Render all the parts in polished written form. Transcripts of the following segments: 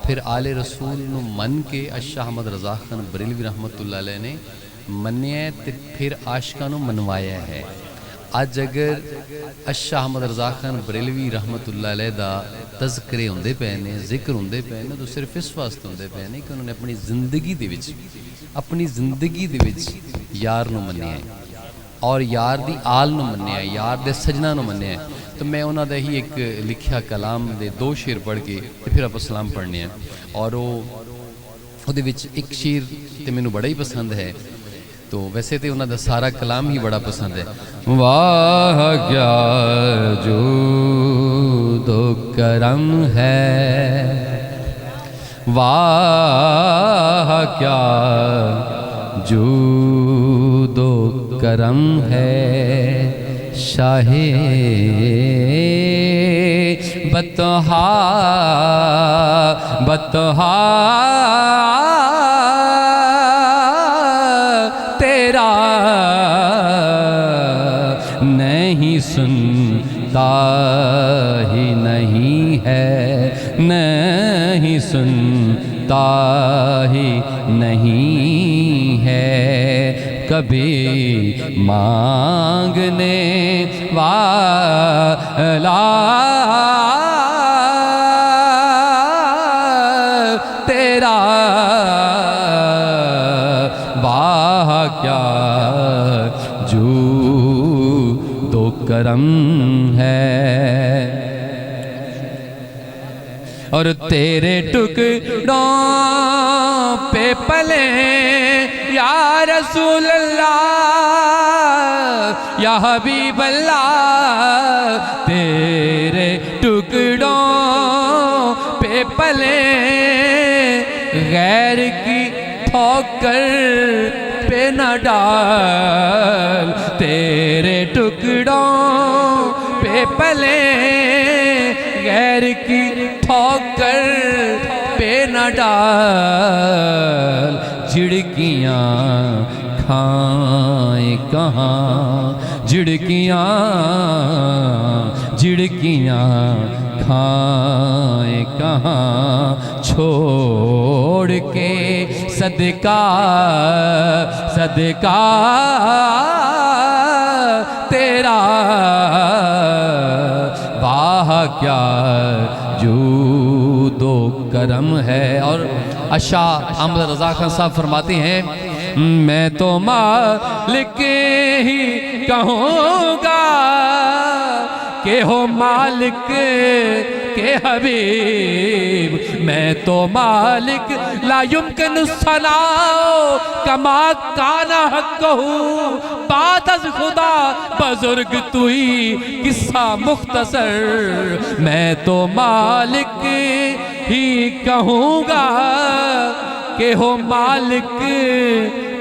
پھر آل رسول نو من کے شاہ احمد رضا خان بریلوی رحمت اللہ علیہ نے منیا ہے تے پھر عاشقاں نو منوایا ہے۔ اج اگر شاہ احمد رضا خان بریلوی رحمت اللہ علیہ دا تذکرے ہوندے پے نے، ذکر ہوندے پے نے، تو صرف اس واسطے ہوندے پے نے کہ انہوں نے اپنی زندگی دے وچ یار نو منیا ہے اور یار دی آل نو منیا ہے، یار دے سجنا نو منیا ہے۔ تو میں انہاں دا ہی ایک لکھیا کلام دے 2 شعر پڑھ کے پھر آپ سلام پڑھنے ہیں، اور وہ دے وچ ایک شعر تے مینوں بڑا ہی پسند ہے، تو ویسے تے انہاں دا سارا کلام ہی بڑا پسند ہے۔ واہ کیا جود و کرم ہے، واہ کیا جود و کرم ہے، شاہ بطحا تیرا نہیں سنتا ہی نہیں ہے، نہیں سنتا ہی نہیں ہے، کبھی مانگنے والا تیرا، واہ کیا جود و کرم ہے، اور تیرے ٹکڑوں پہ پلے یا رسول اللہ یا حبیب اللہ، تیرے ٹکڑوں پہ پلے غیر کی ٹھوکر پہ نہ ڈال، تیرے ٹکڑوں پہ پلے غیر کی ٹھوکر پہ نہ ڈال، جھڑکیاں کھائیں کہاں، جھڑکیاں کھائیں کہاں، چھوڑ کے صدقہ تیرا، واہ کیا جود و کرم ہے۔ اور شاہ احمد رضا خان صاحب فرماتے ہیں، میں تو مالک ہی کہوں گا کہ ہو مالک کے حبیب، میں تو مالک لا یمکن الثناء کما کان حقہ، بعد از خدا بزرگ توئی قصہ مختصر، میں تو مالک ہی کہوں گا کہ ہو مالک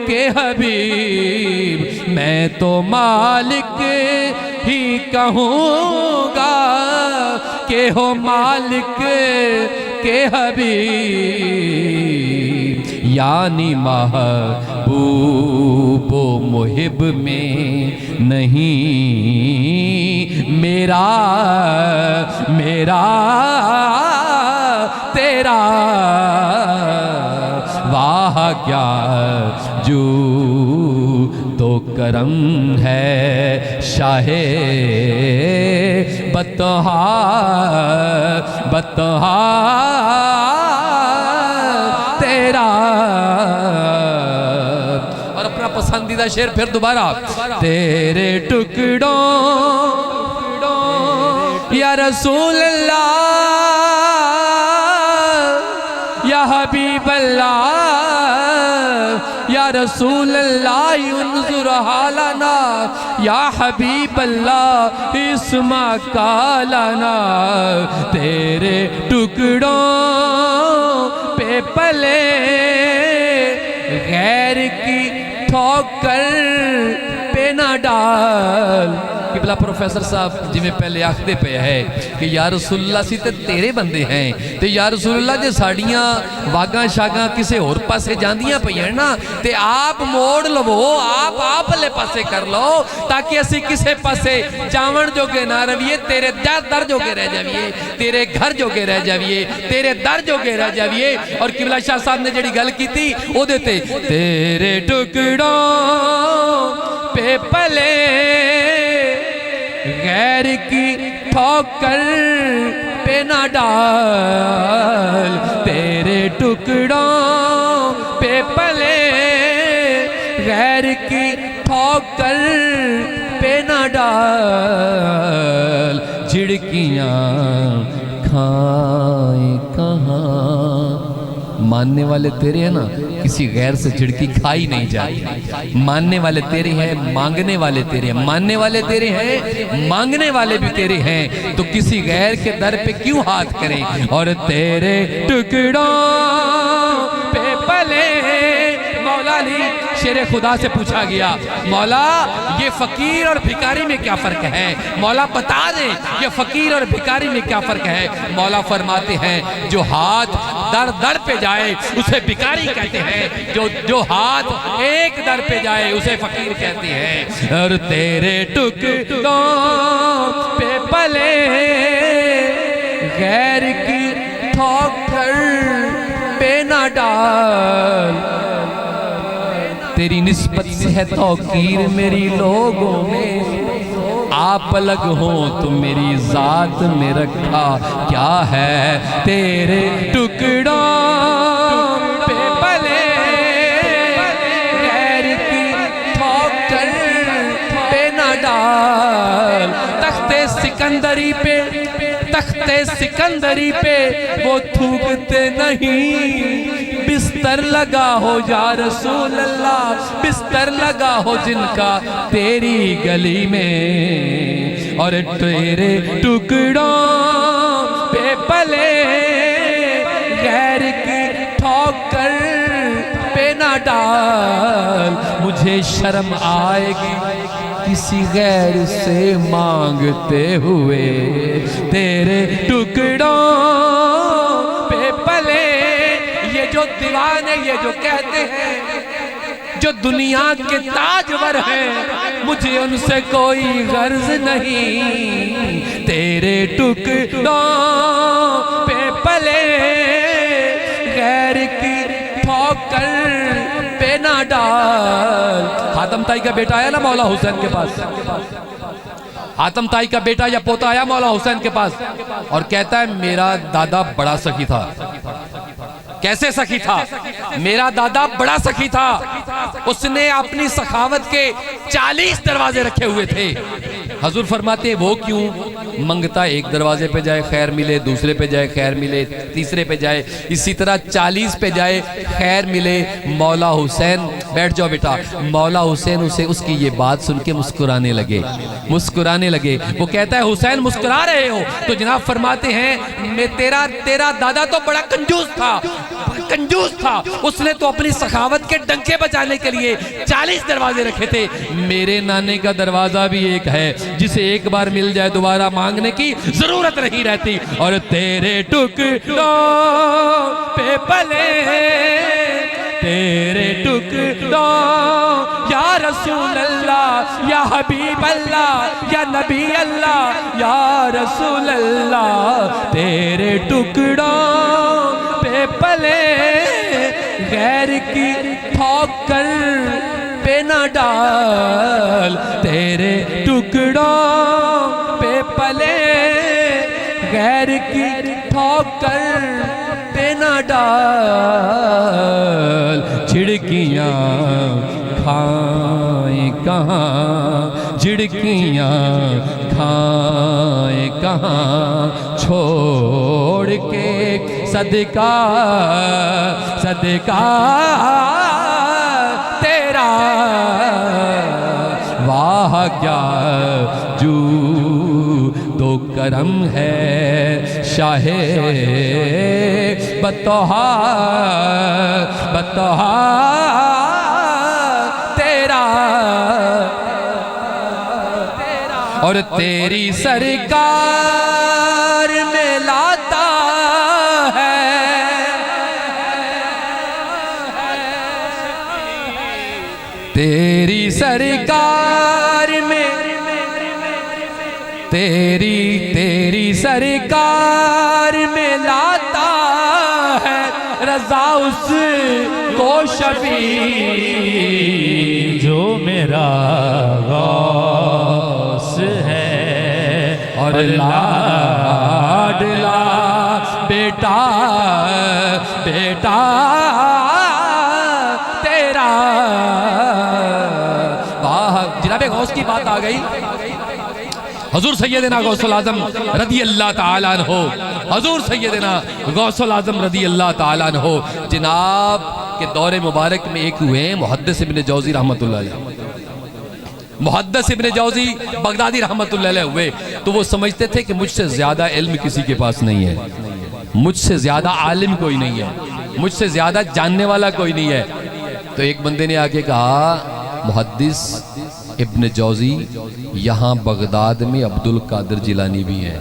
کے حبیب، میں تو مالک ہی کہوں گا کہ ہو مالک کے حبیب، یعنی محبوب و محب میں نہیں میرا تیرا، واہ کیا جود و کرم ہے، شاہ بطحا تیرا۔ اور اپنا پسندیدہ شعر پھر دوبارہ، تیرے ٹکڑوں یا رسول اللہ یا حبیب اللہ یا رسول اللہ انظر حالنا یا حبیب اللہ اسمع قالنا، تیرے ٹکڑوں پہ پلے غیر کی ٹھوکر پہ نہ ڈال قبلہ پروفیسر صاحب جی میں پہلے آخدے پہ ہے کہ یا رسول اللہ سی تے تیرے بندے ہیں تے یا رسول اللہ جے ساڑیاں واگاں شاگاں کسے اور پاسے جاندیاں پہ ہیں نا تے آپ موڑ لو آپ لے پاسے کر لو تاکہ اسی کسے پاسے جاون جو کے نہ رویے تیرے در جو کے رہ جاویے تیرے گھر جو کے رہ جاویے تیرے در جو کے رہ جاویے اور قبلہ شاہ صاحب نے جڑی گل کی تھی او دیتے تیرے ٹکڑوں پہ پلے غیر کی ٹھوکر پہ نہ ڈال تیرے ٹکڑوں پہ پلے غیر کی ٹھوکر پہ نہ ڈال جھڑکیاں کھائیں کہاں ماننے والے تیرے ہیں نا کسی غیر سے جھڑکی کھائی نہیں جاتی ماننے والے تیرے ہیں مانگنے والے تیرے ہیں ماننے والے تیرے ہیں مانگنے والے بھی تیرے ہیں تو کسی غیر کے در پہ کیوں ہاتھ کریں اور تیرے ٹکڑوں پہ پلے مولا علی شیر خدا سے پوچھا گیا مولا یہ فقیر اور بھکاری میں کیا فرق ہے مولا بتا دیں یہ فقیر اور بھکاری میں کیا فرق ہے مولا فرماتے ہیں جو ہاتھ در در پہ جائے اسے بھکاری کہتے ہیں جو ہاتھ ایک در پہ جائے اسے فقیر کہتے ہیں اور تیرے ٹکڑوں پہ پلے غیر کی ٹھوکر پہ نہ ڈال تیری نسبت سے ہے توقیر میری لوگوں میں آپ الگ ہوں تو میری ذات میں رکھا کیا ہے تیرے ٹکڑوں پہ پلے غیر کی ٹھوکر پہ نہ ڈال تخت سکندری پہ وہ تھوکتے نہیں بستر لگا ہو یا رسول اللہ بستر لگا ہو جن کا تیری گلی میں اور تیرے ٹکڑوں پہ پلے غیر کی ٹھوکر پہ نہ ڈال مجھے شرم آئے گی کسی غیر سے مانگتے ہوئے تیرے ٹکڑوں پہ پلے یہ جو دیوانے یہ جو کہتے ہیں جو دنیا کے تاجور ہیں مجھے ان سے کوئی غرض نہیں تیرے ٹکڑوں پہ پلے غیر کی ٹھوکر پہ نہ ڈال حاتم تائی کا بیٹا آیا نا مولا حسین کے پاس حاتم تائی کا بیٹا یا پوتا آیا مولا حسین کے پاس اور کہتا ہے میرا دادا بڑا سخی تھا کیسے سخی تھا میرا دادا بڑا سخی تھا اس نے اپنی سخاوت کے 40 دروازے رکھے ہوئے تھے حضور فرماتے ہیں وہ کیوں منگتا ایک دروازے پہ جائے خیر ملے دوسرے پہ جائے خیر ملے تیسرے پہ جائے اسی طرح 40 پہ جائے خیر ملے مولا حسین بیٹھ جاؤ بیٹا مولا حسین اسے اس کی یہ بات سن کے مسکرانے لگے وہ کہتا ہے حسین مسکرا رہے ہو تو جناب فرماتے ہیں تیرا دادا تو بڑا کنجوس تھا اس نے تو اپنی سخاوت کے ڈنکے بچانے کے لیے 40 دروازے رکھے تھے میرے نانے کا دروازہ بھی ایک ہے جسے ایک بار مل جائے دوبارہ مانگنے کی ضرورت نہیں رہتی اور تیرے ٹکڑوں پہ پلے تیرے ٹکڑوں یا رسول اللہ یا حبیب اللہ یا نبی اللہ یا رسول اللہ تیرے ٹکڑوں پہ پلے غیر کی ٹھوکر پہ نہ ڈال تیرے ٹکڑوں پہ پلے غیر کی ٹھوکر پہ نہ ڈال جھڑکیاں کھائیں کہاں جھڑکیاں کھائیں کہاں چھوڑ کے صدقہ تیرا واہ کیا جو دو کرم ہے شاہ بطحا تیرا اور تیری سرکار میں لاتا ہے تیری سرکار میں تیری سرکار میں لاتا ہے رضا اس کو شفیع جو میرا غوث ہے اور لاڈلا بیٹا تیرا جناب غوث کی بات آ گئی حضور سیدنا غوث العظم رضی اللہ تعالیٰ عنہ حضور سیدنا غوث العظم رضی اللہ تعالیٰ عنہ جناب کے دور مبارک میں ایک ہوئے ہیں محدث ابن جوزی رحمت اللہ علیہ محدث ابن جوزی بغدادی رحمت اللہ علیہ ہوئے تو وہ سمجھتے تھے کہ مجھ سے زیادہ علم کسی کے پاس نہیں ہے مجھ سے زیادہ عالم کوئی نہیں ہے مجھ سے زیادہ جاننے والا کوئی نہیں ہے تو ایک بندے نے آ کے کہا محدث ابن جوزی یہاں بغداد میں عبد القادر جیلانی بھی ہیں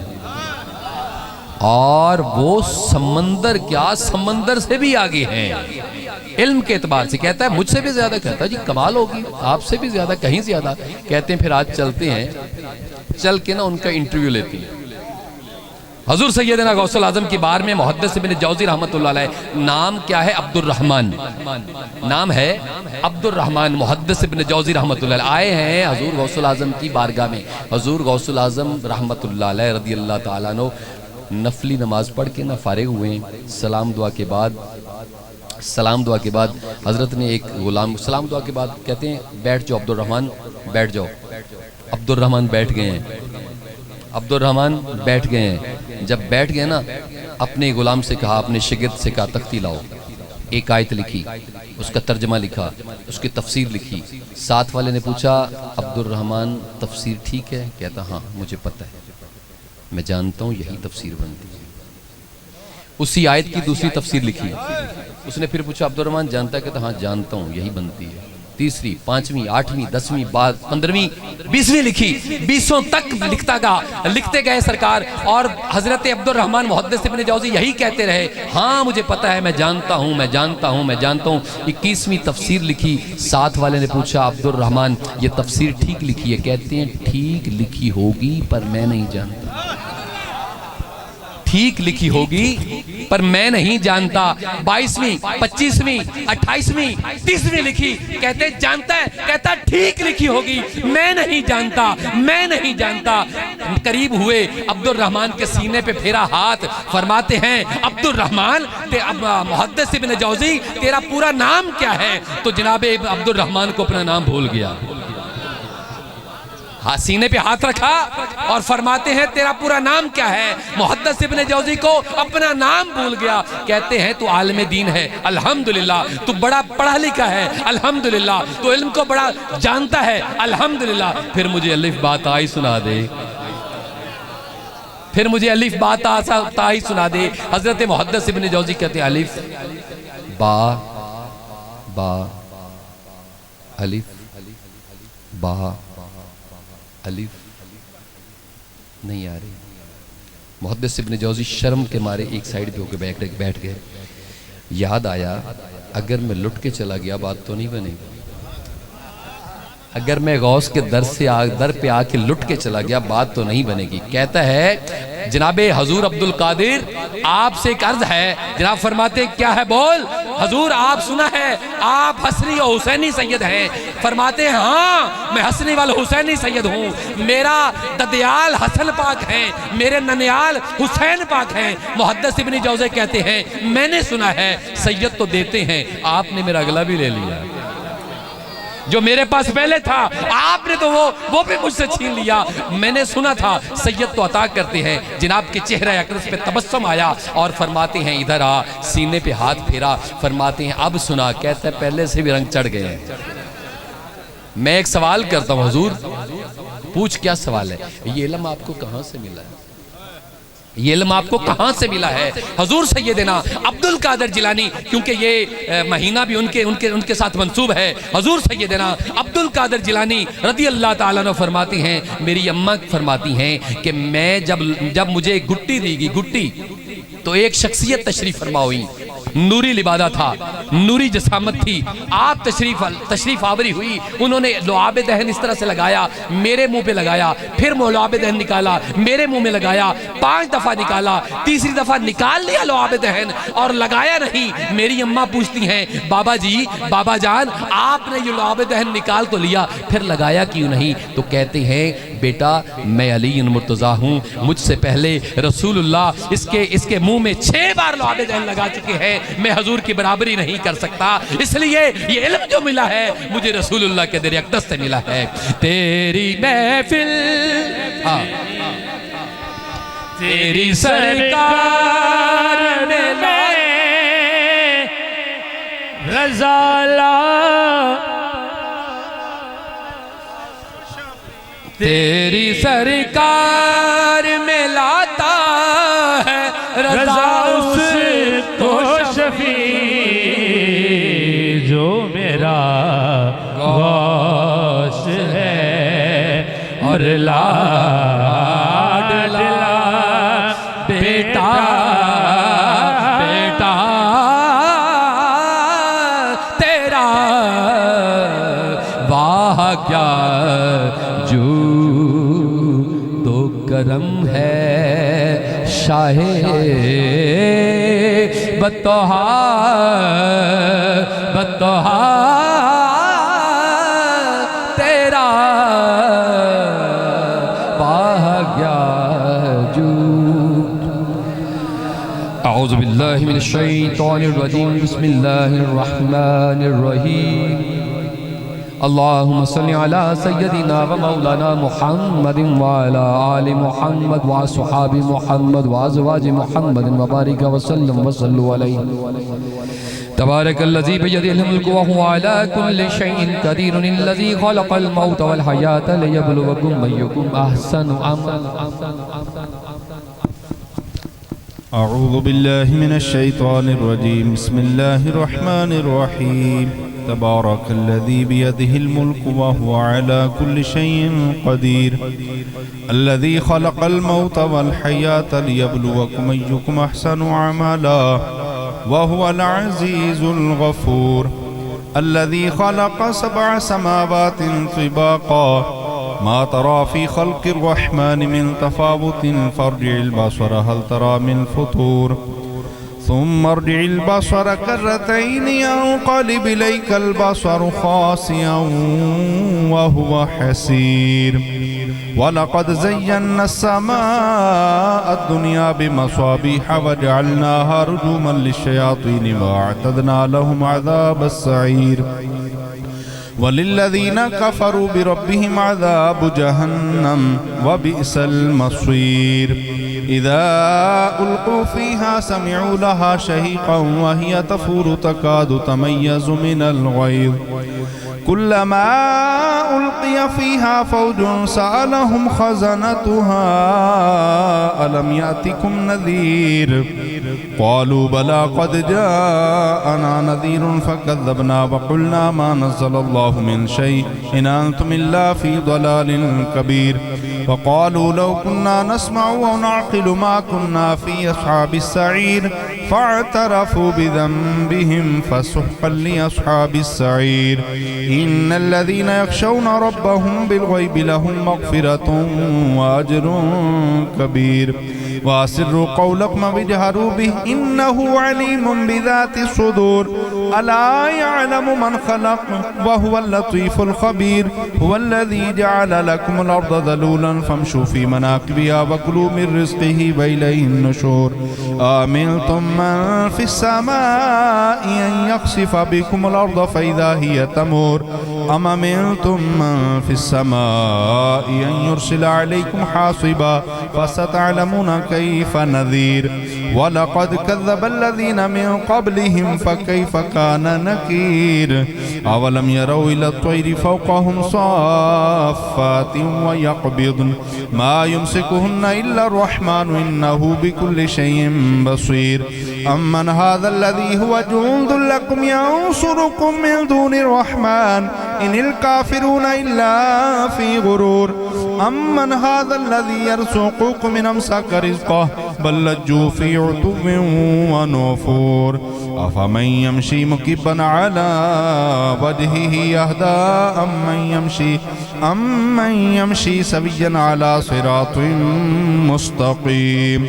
اور وہ سمندر سے بھی آگے ہیں علم کے اعتبار سے کہتا ہے مجھ سے بھی زیادہ کہتا ہے جی کمال ہوگی آپ سے بھی زیادہ کہیں زیادہ کہتے ہیں پھر آج چلتے ہیں چل کے نا ان کا انٹرویو لیتے ہیں حضور سیدنا غوث العظم کی بار میں محدث ابن جوزی رحمت اللہ علیہ نام کیا ہے عبد الرحمن نام ہے عبد الرحمن محدث ابن جوزی رحمت اللہ علیہ آئے ہیں حضور غوث العظم کی بارگاہ میں حضور غوث العظم رحمت اللہ علیہ رضی اللہ تعالیٰ عنہ نفلی نماز پڑھ کے نہ فارغ ہوئے ہیں سلام دعا کے بعد حضرت نے ایک غلام سلام دعا کے بعد کہتے ہیں بیٹھ جاؤ عبد الرحمن بیٹھ جاؤ عبد الرحمن بیٹھ گئے ہیں عبد الرحمن بیٹھ گئے ہیں جب بیٹھ گئے نا اپنے غلام سے کہا اپنے شاگرد سے کہا تختی لاؤ ایک آیت لکھی اس کا ترجمہ لکھا اس کی تفسیر لکھی ساتھ والے نے پوچھا عبد الرحمن تفسیر ٹھیک ہے کہتا ہاں مجھے پتہ ہے میں جانتا ہوں یہی تفسیر بنتی ہے اسی آیت کی دوسری تفسیر لکھی اس نے پھر پوچھا عبد الرحمن جانتا ہے کہتا ہاں جانتا ہوں یہی بنتی ہے تیسری پانچویں آٹھویں دسویں 15ویں 20ویں لکھی 20 تک لکھتے گئے سرکار اور حضرت عبد الرحمن محدث ابن جوزی یہی کہتے رہے ہاں مجھے پتہ ہے میں جانتا ہوں 21ویں تفسیر لکھی ساتھ والے نے پوچھا عبد الرحمن یہ تفسیر ٹھیک لکھی ہے کہتے ہیں ٹھیک لکھی ہوگی پر میں نہیں جانتا ٹھیک لکھی ہوگی پر میں نہیں جانتا 22ویں 25ویں 28ویں 30ویں لکھی کہتے جانتا ہے کہتا ٹھیک لکھی ہوگی میں نہیں جانتا قریب ہوئے عبد الرحمن کے سینے پہ پھیرا ہاتھ فرماتے ہیں عبد الرحمن محدث ابن جوزی تیرا پورا نام کیا ہے تو جناب عبد الرحمن کو اپنا نام بھول گیا سینے پہ ہاتھ رکھا اور فرماتے ہیں تیرا پورا نام کیا ہے محدث ابن جوزی کو اپنا نام بھول گیا کہتے ہیں تو عالم دین ہے الحمدللہ تو بڑا پڑھا لکھا ہے الحمدللہ تو علم کو بڑا جانتا ہے الحمدللہ پھر مجھے الف با تا ہی سنا دے حضرت محدث ابن جوزی کہتے ہیں الف با الف با الف نہیں آ رہی محدث ابن جوزی شرم کے مارے ایک سائیڈ پہ ہو کے بیٹھ گئے یاد آیا اگر میں لٹ کے چلا گیا بات تو نہیں بنے گی اگر میں غوث کے در پہ آ کے لٹ کے چلا گیا بات تو نہیں بنے گی کہتا ہے جناب حضور عبد القادر آپ سے ایک عرض ہے جناب فرماتے کیا ہے بول حضور آپ سنا ہے آپ حسنی و حسینی سید ہیں فرماتے ہیں ہاں میں حسنی وال حسینی سید ہوں میرا ددیال حسن پاک ہیں میرے ننیال حسین پاک ہیں محدث ابن جوزی کہتے ہیں میں نے سنا ہے سید تو دیتے ہیں آپ نے میرا اگلا بھی لے لیا جو میرے پاس پہلے تھا آپ نے تو وہ بھی مجھ سے چھین لیا میں نے سنا تھا سید تو عطا کرتے ہیں جناب کے چہرہ اقدس پہ تبسم آیا اور فرماتے ہیں ادھر آ سینے پہ ہاتھ پھیرا فرماتے ہیں اب سنا کہتا ہے پہلے سے بھی رنگ چڑھ گئے ہیں میں ایک سوال کرتا ہوں حضور پوچھ کیا سوال ہے یہ علم آپ کو کہاں سے ملا ہے یہ علم آپ کو کہاں سے ملا ہے؟ حضور سیدنا عبد القادر جیلانی، کیونکہ یہ مہینہ بھی ان کے ساتھ منسوب ہے۔ حضور سیدنا عبد القادر جیلانی رضی اللہ تعالیٰ عنہ فرماتی ہیں، میری اماں فرماتی ہیں کہ میں جب مجھے گٹی دی گئی، گٹی تو ایک شخصیت تشریف فرما ہوئی، نوری لبادہ تھا، نوری جسامت تھی، آپ تشریف آوری ہوئی، انہوں نے لعاب دہن اس طرح سے لگایا، میرے منہ پہ لگایا، پھر لعاب دہن نکالا، میرے منہ میں لگایا، 5 دفعہ نکالا، تیسری دفعہ نکال لیا لعاب دہن اور لگایا نہیں۔ میری اماں پوچھتی ہیں، بابا جی، بابا جان، آپ نے یہ لعاب دہن نکال تو لیا، پھر لگایا کیوں نہیں؟ تو کہتے ہیں، بیٹا میں علی مرتضیٰ ہوں، مجھ سے پہلے رسول اللہ اس کے منہ میں 6 بار لعاب دہن لگا چکے ہیں، میں حضور کی برابری نہیں کر سکتا، اس لیے یہ علم جو ملا ہے مجھے رسول اللہ کے در اقدس سے ملا ہے۔ تیری محفل تیری سرکار میں رضا لا، تیری سرکار میں لاتا ہے رضا اس تو شفیع جو میرا غوث ہے، اور لاڈلا بیٹا تیرا، واہ کیا جو تو کرم ہے شاہ بطحا تیرا، واہ کیا جو۔ اعوذ باللہ من الشیطان الرجیم، بسم اللہ الرحمن الرحیم۔ اللہم صلی علی سیدنا و مولانا محمد وعلی آل محمد وصحاب محمد وازواج محمد وبارک وسلم وصلوا علیہ۔ تبارک الذی بیدہ الملک وہو علی کل شیء قدیر، الذی خلق الموت والحیاة لیبلوکم ایکم احسن عملا۔ أعوذ بالله من الشيطان الرجيم، بسم الله الرحمن الرحيم، تبارك الذي بيده الملك وهو على كل شيء قدير، الذي خلق الموت والحياة ليبلوكم أيكم أحسن عملا، وهو العزيز الغفور، الذي خلق 7 سماوات طباقا، ما ترى في خلق الرحمن من تفاوت فارجع البصر هل ترى من فطور، ثم ارجع البصر كرتين ينقلب إليك البصر خاسئا وهو حسير، ولقد زينا السماء الدنيا بمصابيح وجعلناها رجوما للشياطين وأعتدنا لهم عذاب السعير، وللذين كفروا بربهم عذاب جهنم وبئس المصير، إذا ألقوا فيها سمعوا لها شهيقا وهي تفور تكاد تميز من الغيظ، كلما ألقي فيها فوج سألهم خزنتها ألم يأتكم نذير، قالوا بلى قد جاءنا نذير فكذبنا وقلنا ما نزل الله من شيء إن أنتم إلا في ضلال كبير، وقالوا لو كنا نسمع ونعقل ما كنا في أصحاب السعير، فاعترفوا بذنبهم فسحقا لأصحاب السعير، إن الذين يخشون ربهم بالغيب لهم مغفرة وأجر كبير، وأسروا قولكم واجهروا به إنه عليم بذات الصدور، ألا يعلم من خلق وهو اللطيف الخبير، هو الذي جعل لكم الأرض ذلولا فامشوا في مناكبها وكلوا من رزقه وإليه النشور، آمنتم من في السماء أن يخسف بكم الأرض فإذا هي تمور، أم أمنتم من في السماء أن يرسل عليكم حاصبا فستعلمون كيف نذير، وَلَقَدْ كَذَّبَ الَّذِينَ مِن قَبْلِهِمْ فَكَيْفَ كَانَ نَكِيرٌ أَوَلَمْ يَرَوْا إِلَى الطَّيْرِ فَوْقَهُمْ صَافَّاتٍ وَيَقْبِضْنَ مَا يُمْسِكُهُنَّ إِلَّا الرَّحْمَنُ إِنَّهُ بِكُلِّ شَيْءٍ بَصِيرٌ أَمَّنْ هَذَا الَّذِي هُوَ جُندٌ لَكُمْ يَنصُرُكُم مِّن دُونِ الرَّحْمَنِ إِنِ الْكَافِرُونَ إِلَّا فِي غُرُورٍ أَمَّنْ هَذَا الَّذِي يَرْزُقُكُم إِنْ أَمْسَكَ رِزْقَهُ بَل لَّجُّوا فِي عُتُوٍّ وَنُفُورٍ أَفَمَن يَمْشِي مُكِبًّا عَلَى وَجْهِهِ يَهْدَىٰ أَمَّن يَمْشِي سَوِيًّا عَلَى صِرَاطٍ مُّسْتَقِيمٍ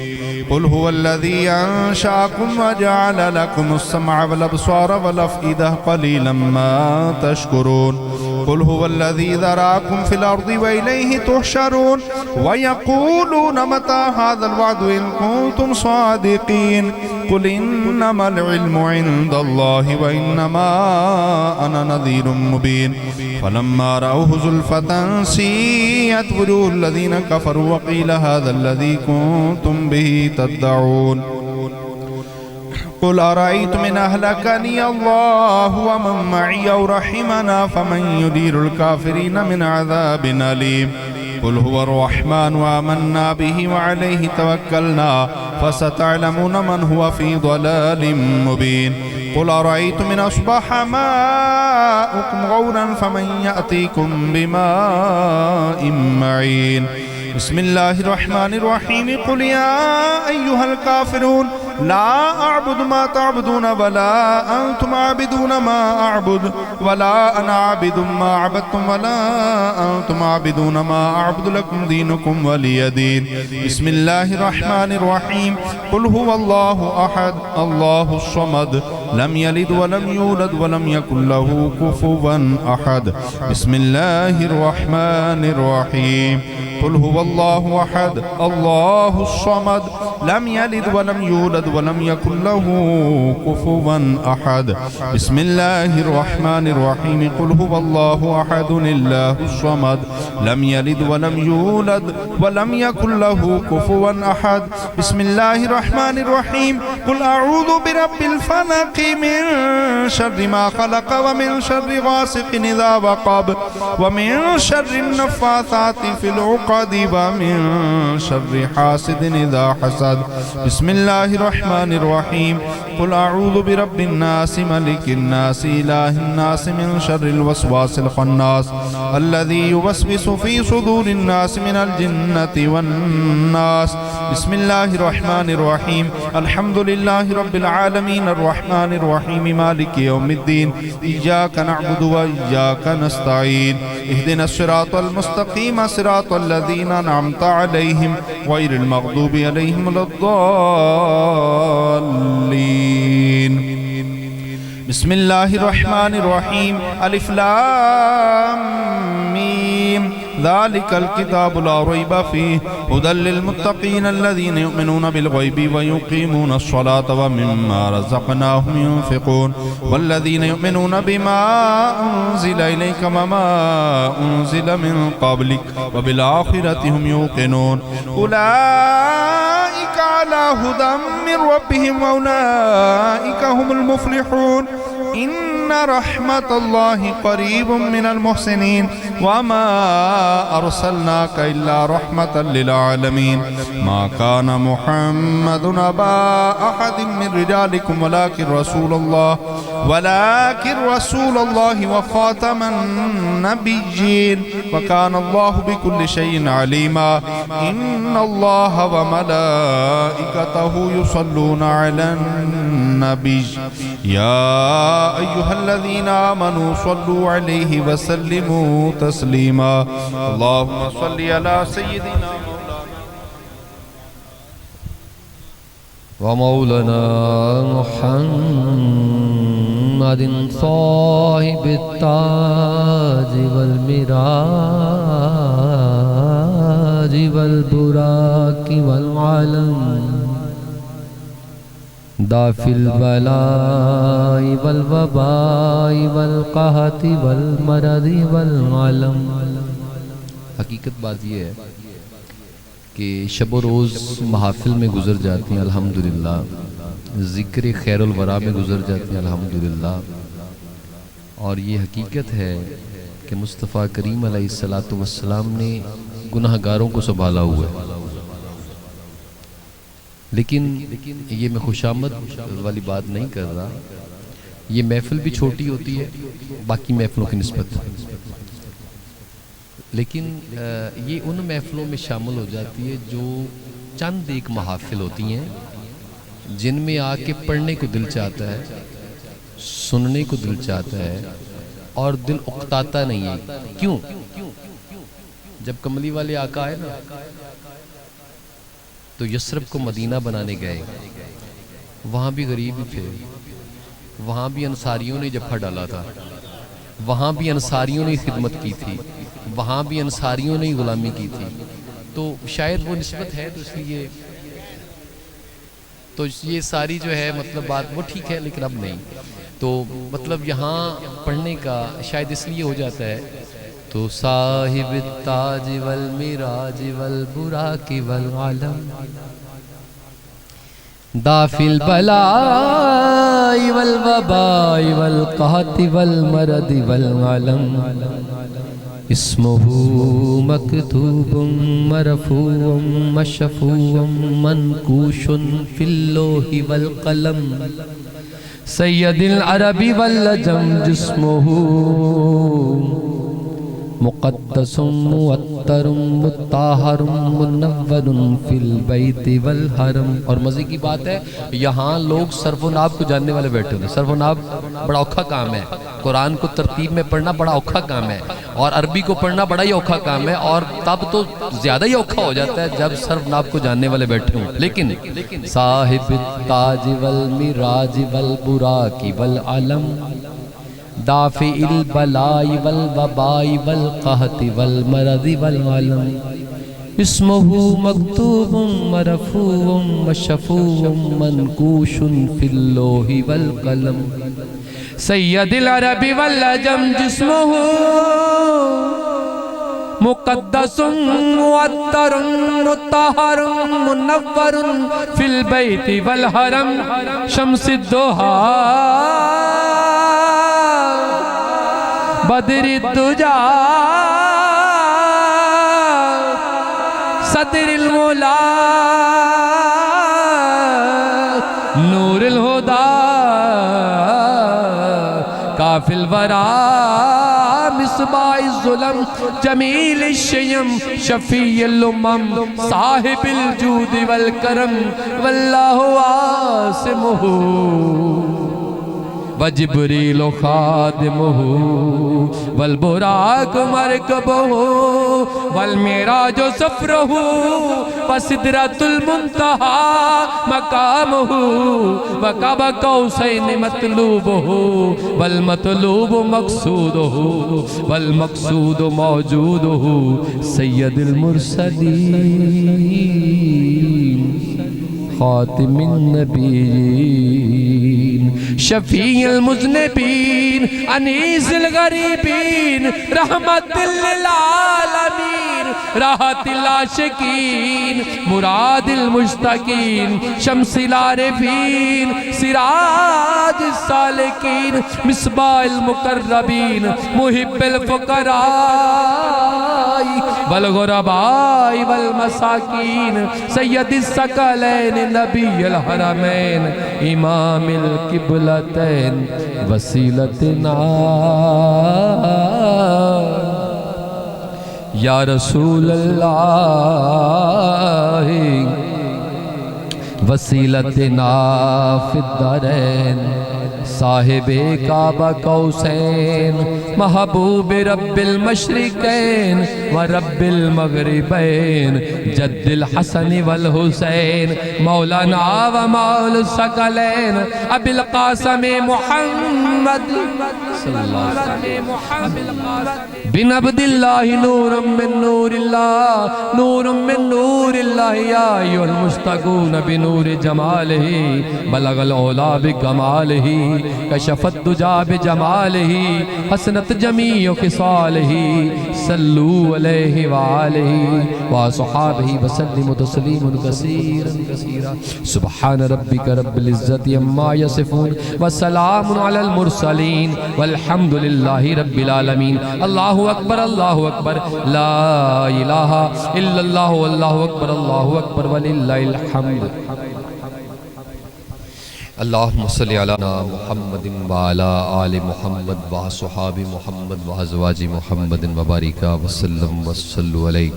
قُلْ هُوَ الَّذِي أَنشَأَكُمْ وَجَعَلَ لَكُمُ السَّمْعَ وَالْأَبْصَارَ وَالْأَفْئِدَةَ قَلِيلًا مَا تَشْكُرُونَ قُلْ هُوَ الَّذِي ذَرَأَكُمْ فِي الْأَرْضِ وَإِلَيْهِ تُحْشَرُونَ وَيَقُولُونَ مَتَىٰ هَٰذَا الْوَعْدُ إِن كُنتُمْ صَادِقِينَ قُلْ إِنَّمَا الْعِلْمُ عِندَ اللَّهِ وَإِنَّمَا أَنَا نَذِيرٌ مُّبِينٌ فَلَمَّا رَأَوْهُ زُلْفَةً سِيئَتْ وُجُوهُ الَّذِينَ كَفَرُوا وَقِيلَ هَٰذَا الَّذِي كُنتُمْ بِهِ تَدَّعُونَ قُلْ أَرَأَيْتُمْ إِنْ أَهْلَكَنِيَ اللَّهُ وَمَن مَّعِيَ أَوْ رَحِمَنَا فَمَن يُجِيرُ الْكَافِرِينَ مِنْ عَذَابٍ أَلِيمٍ قُلْ هُوَ الرَّحْمَنُ آمَنَّا بِهِ وَعَلَيْهِ تَوَكَّلْنَا فَسَتَعْلَمُونَ مَنْ هُوَ فِي ضَلَالٍ مُّبِينٍ قُلْ أَرَأَيْتُمْ إِنْ أَصْبَحَ مَاؤُكُمْ غَوْرًا فَمَن يَأْتِيكُم بِمَاءٍ مَّعِينٍ بسم الله الرحمن الرحيم قل يا أيها الكافرون لا أعبد ما تعبدون ولا أنتم عابدون ما أعبد ولا أنا عابد ما عبدتم ولا أنتم عابدون ما أعبد لكم دينكم ولي دين بسم الله الرحمن الرحيم قل هو الله أحد الله الصمد لم يلد ولم يولد ولم يكن له كفوا أحد بسم الله الرحمن الرحيم قل هو الله أحد الله الصمد لم يلد ولم يولد ولم يكن له كفوا أحد بسم الله الرحمن الرحيم قل هو الله أحد الله الصمد لم يلد ولم يولد ولم يكن له كفوا أحد بسم الله الرحمن الرحيم قل أعوذ برب الفلق من شر ما خلق ومن شر غاسق إذا وقب ومن شر النفاثات في العقد ومن شر حاسد إذا حسد بسم الله الرحمن الرحيم قل أعوذ برب الناس ملك الناس إله الناس من شر الوسواس الخناس الذي يوسوس في صدور الناس من الجنة والناس بسم الله الرحمن الرحيم الحمد لله رب العالمين الرحمن الرحيم مالك يوم الدين إياك نعبد وإياك نستعين اهدنا الصراط المستقيم صراط الذين أنعمت عليهم غير المغضوب عليهم ولا الضالين بسم الله الرحمن الرحيم ألف لام ميم ذلك الكتاب لا ريب فيه هدى للمتقين الذين يؤمنون بالغيب ويقيمون الصلاة ومما رزقناهم ينفقون والذين يؤمنون بما أنزل إليك وما أنزل من قبلك وبالآخرة هم يوقنون أولئك على هدى من ربهم وأولئك هم المفلحون إن رحمة الله قريب من المحسنين وما أرسلناك إلا رحمة للعالمين ما كان محمد أبا أحد من رجالكم ولكن رسول الله وخاتم النبيين وكان الله بكل شيء عليما إن الله وملائكته يصلون على النبي يا أيها الذين آمنوا صلوا عليه وسلموا تسليما اللهم صل على سيدنا ومولانا محمد صاحب التاج والمراج والبراق والعلم دافع البلاء والوباء والقحط والمرض والعلم. حقیقت بات یہ ہے کہ شب و روز محافل میں گزر جاتی ہیں الحمدللہ، ذکر خیر الورا میں گزر جاتی ہیں الحمدللہ، اور یہ حقیقت ہے کہ مصطفیٰ کریم علیہ السلام نے گناہ گاروں کو سنبھالا ہوا ہے۔ لیکن یہ میں خوشامد والی بات نہیں کر رہا، یہ محفل بھی چھوٹی ہوتی ہے باقی محفلوں کی نسبت، لیکن یہ ان محفلوں میں شامل ہو جاتی ہے جو چند ایک محافل ہوتی ہیں جن میں آ کے پڑھنے کو دل چاہتا ہے، سننے کو دل چاہتا ہے اور دل اکتاتا نہیں ہے۔ کیوں؟ جب کملی والے آقا آئے نا تو یثرب کو مدینہ بنانے گئے، وہاں بھی غریب ہی تھے، وہاں بھی انصاریوں نے جفا ڈالا تھا، وہاں بھی انصاریوں نے خدمت کی تھی، وہاں بھی انصاریوں نے غلامی کی تھی، تو شاید وہ نسبت ہے، تو اس لیے تو یہ ساری جو ہے مطلب بات وہ ٹھیک ہے، لیکن اب نہیں، تو مطلب یہاں پڑھنے کا شاید اس لیے ہو جاتا ہے۔ تو صاحب التاج والمراج والبراق والعلم دافع البلاء والوباء والقحط والمرض والعلم اسمه مكتوب مرفوع مشفوع منقوش في اللوح والقلم سید العرب والعجم جسمه مقدس معطر مطہر منور فی البیت والحرم۔ اور مزے کی بات ہے یہاں لوگ صرف و ناب کو جاننے والے بیٹھے ہوتے ہیں۔ صرف و ناب بڑا اوکھا کام ہے، قرآن کو ترتیب میں پڑھنا بڑا اوکھا کام ہے، اور عربی کو پڑھنا بڑا ہی اوکھا کام ہے، اور تب تو زیادہ ہی اوکھا ہو جاتا ہے جب صرف ناب کو جاننے والے بیٹھے ہوں۔ لیکن صاحب التاج والمراج والبراق والعلم دافع البلاء والوباء والقحط والمرض والعلم اسمه مكتوب مرفوع مشفوع منقوش في اللوح والقلم سید العرب والعجم جسمه مقدس معطر مطہر منور في البيت والحرم شمس الضحى بدر الدجى صدر المولا نور الہدى کافی الورى مصباح الظلم جمیل الشیم شفیع الامم صاحب الجود والکرم واللہ عاصمہ وجبریل خادمہ والبراق مرکبہ والمعراج سفرہ وسدرۃ المنتہی مقامہ وقاب قوسین مطلوبہ والمطلوب مقصودہ والمقصود موجودہ سید المرسلین خاتم النبیین شفیع المذنبین انیس الغریبین رحمت للعالمین راحت العاشقین مراد المشتاقین شمس العارفین سراج السالکین مصباح المقربین محب الفقراء والغرباء والمساکین سید الثقلین نبی الحرمین امام القبلتین وسیلتنا یا رسول اللہ وسیلتنا فی الدارین صاحب کعبہ قوسین محبوب رب المشرقین و رب المغربین جد الحسن والحسین مولانا و مول الثقلین ابی القاسم محمد صلی اللہ علیہ وسلم بن عبداللہ نور من نور اللہ نور من نور اللہ یا ایھا المشتاقون بنور جمالہ بلغ العلا بکمالہ کشفت دجا بجمالہ حسنت جمیع خصالہ صلو علیہ وآلہ وصحابہ وسلم تسلیما کثیرا کثیرا سبحان ربک رب العزت عما یصفون وسلام علی المرسلین والحمد للہ رب العالمین اللہ اکبر لا الہ الا اللہ واللہ اکبر وللہ الحمد اللہم صلی علی محمد وعلی آل محمد وصحاب محمد وازواج محمد وبارک وسلم وصلوا علیہ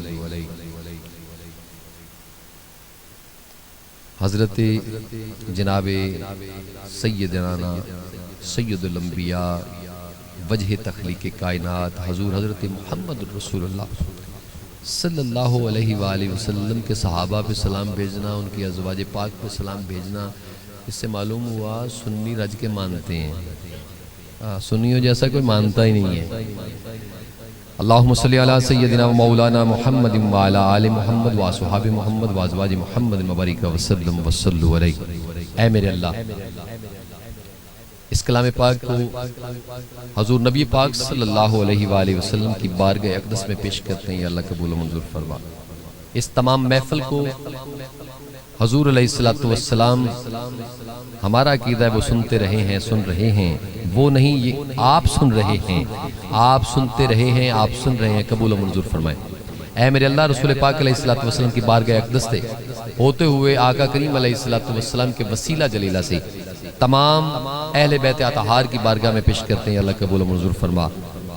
حضرت جناب سیدنا سید الانبیاء وجہ تخلیق کائنات حضور حضرت محمد رسول اللہ صلی اللہ علیہ وآلہ وسلم کے صحابہ پہ سلام بھیجنا، ان کی ازواج پاک پہ سلام بھیجنا، اس سے معلوم ہوا سنی رج کے مانتے ہیں، سنیوں جیسا کوئی مانتا ہی نہیں ہے۔ اللہم صلی علی سیدنا و مولانا محمد وعلی آل محمد وصحاب محمد وازواج محمد مبارک وسلم وصلوا علیہ۔ اے میرے اللہ، اس کلام پاک کو حضور نبی پاک صلی اللہ علیہ وآلہ وسلم کی بارگاہ اقدس میں پیش کرتے ہیں، یا اللہ قبول و منظور فرما۔ اس تمام محفل کو حضور علیہ السلام ہمارا عقیدہ ہے وہ سنتے رہے ہیں، سن رہے ہیں، وہ نہیں، یہ آپ سن رہے ہیں، آپ سنتے رہے ہیں، آپ سن رہے ہیں، قبول و منظور فرمائے۔ اے میرے اللہ، رسول پاک علیہ السلام کی بارگاہ اقدس سے ہوتے ہوئے آقا کریم علیہ السلام کے وسیلہ جلیلہ سے تمام اہل بیت اطہار کی بارگاہ میں پیش کرتے ہیں، اللہ قبول و منظور فرما۔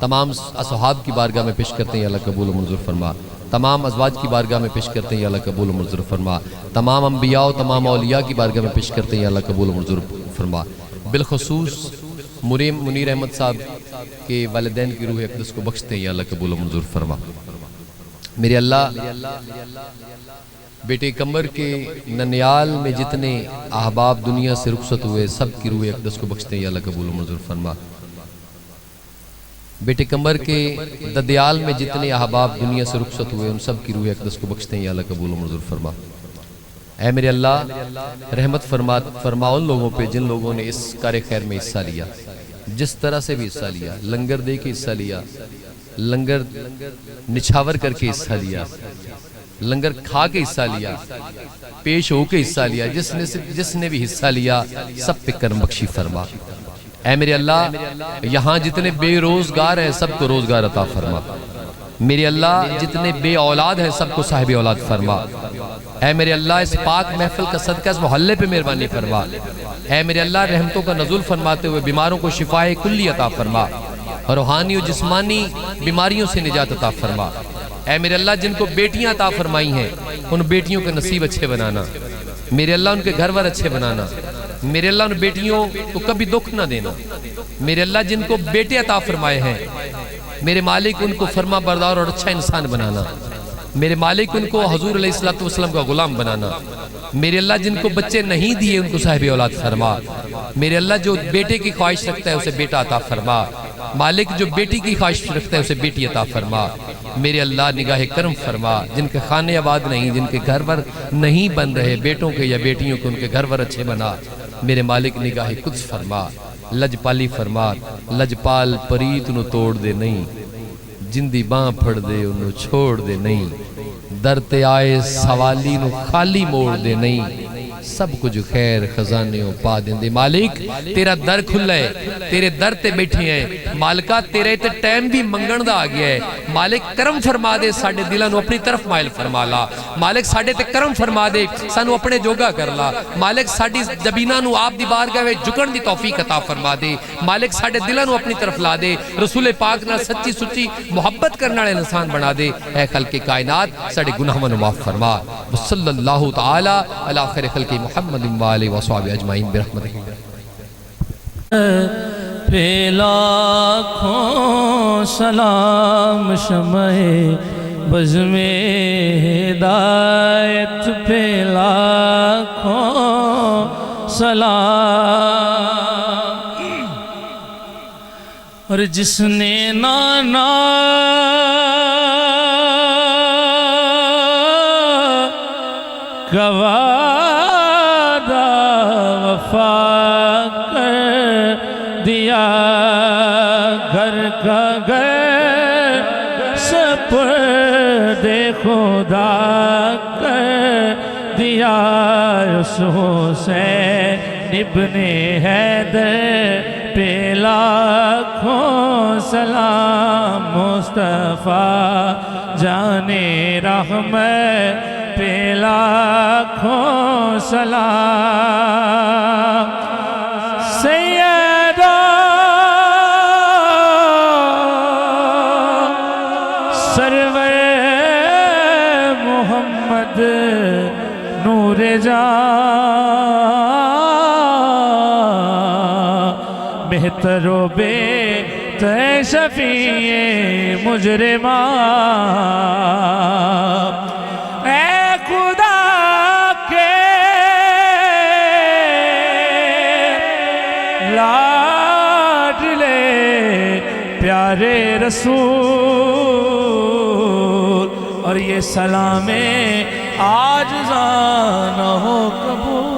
تمام اصحاب کی بارگاہ میں پیش کرتے ہیں، اللہ قبول و منظور فرما۔ تمام ازواج کی بارگاہ میں پیش کرتے ہیں، اللہ قبول و منظور فرما۔ تمام انبیاء و تمام اولیاء کی بارگاہ میں پیش کرتے ہیں، اللہ قبول و منظور فرما۔ بالخصوص منیر احمد صاحب کے والدین کی روح اقدس کو بخشتے ہیں، یا اللہ قبول و منظور فرما۔ میرے اللہ، بیٹے کمر کے ننیال میں جتنے احباب دنیا سے رخصت ہوئے سب کی روح اقدس کو بخشتے ہیں، یا اللہ قبول و منظور فرما۔ بیٹے کمر کے ددیال میں جتنے احباب دنیا سے رخصت ہوئے ان سب کی روح اقدس کو بخشتے ہیں، یا اللہ قبول و منظور فرما۔ اے میرے اللہ، رحمت فرما ان لوگوں پہ جن لوگوں نے اس کار خیر میں حصہ لیا، جس طرح سے بھی حصہ لیا، لنگر دے کے حصہ لیا، لنگر نچھاور کر کے حصہ لیا، لنگر کھا کے حصہ لیا، پیش ہو کے حصہ لیا، جس نے بھی حصہ لیا سب پہ کرم بخشی فرما۔ اے میرے اللہ، یہاں جتنے بے روزگار ہیں سب کو روزگار عطا فرما۔ میرے اللہ، جتنے بے اولاد ہیں سب کو صاحب اولاد فرما۔ اے میرے اللہ، اس پاک محفل کا صدقہ اس محلے پہ مہربانی فرما۔ اے میرے اللہ، رحمتوں کا نزول فرماتے ہوئے بیماروں کو شفائے کلی عطا فرما، روحانی و جسمانی بیماریوں سے نجات عطا فرما۔ اے میرے اللہ، جن کو بیٹیاں عطا فرمائی ہیں ان بیٹیوں کے نصیب اچھے بنانا، میرے اللہ ان کے گھر ور اچھے بنانا، میرے اللہ ان بیٹیوں کو کبھی دکھ نہ دینا، میرے اللہ جن کو بیٹے عطا فرمائے ہیں میرے مالک ان کو فرما بردار اور اچھا انسان بنانا، میرے مالک ان کو حضور علیہ السلام کا غلام بنانا، میرے اللہ جن کو بچے نہیں دیے ان کو صاحب اولاد فرما، میرے اللہ جو بیٹے کی خواہش رکھتا ہے اسے بیٹا عطا فرما، مالک جو بیٹی کی خواہش رکھتا ہے اسے بیٹی عطا فرما، میرے اللہ نگاہ کرم فرما، جن کے خانے آباد نہیں، جن کے گھر ور نہیں بن رہے بیٹوں کے یا بیٹیوں کے ان کے گھر ور اچھے بنا، میرے مالک نگاہ قدس فرما، لجپالی فرما، لجپال پریت نو توڑ دے نہیں، جندی باں پھڑ دے انو چھوڑ دے نہیں، در تے آئے سوالی نو خالی موڑ دے نہیں، سب کچھ خیر خزانیوں پا دیں دے۔ مالک تیرا در کھلا ہے، تیرے در تے بیٹھے ہیں، مالکہ تیرے تے ٹائم بھی منگن دا آگیا ہے، مالک کرم فرما دے، ساڑھے دلہ نو اپنی طرف مائل فرما لا، مالک ساڑھے تے کرم فرما دے، سانو اپنے جوگا کر لا، مالک ساڑھی جبینہ نو آپ دی بارگاہ میں جھکن دی توفیق عطا فرما دے، مالک ساڑھے دلہ نو اپنی طرف لا دے، رسول پاک نہ سچی سچی محبت کرنا والے انسان بنا دے، اے خلق کائنات ساڑھے گناہوں نو معاف فرما۔ وصلی اللہ تعالی علی خیر خلق محمد وآلہ وصحبہ اجمعین برحمتہ۔ پہ لاکھوں سلام شمع بزم ہدایت پہ لاکھوں سلام، اور جس نے نانا گوادہ وفا کر دیا گھر کا گھر سپرد خدا کر دیا اس حسین ابن حیدر پہ لاکھوں سلام مصطفیٰ جان رحمت پہ لاکھوں سلام سیدہ سرور محمد نور جان بہتر و بہتر شفیع مجرمان اے خدا کے لاڈلے پیارے رسول اور یہ سلام عاجزانہ ہو قبول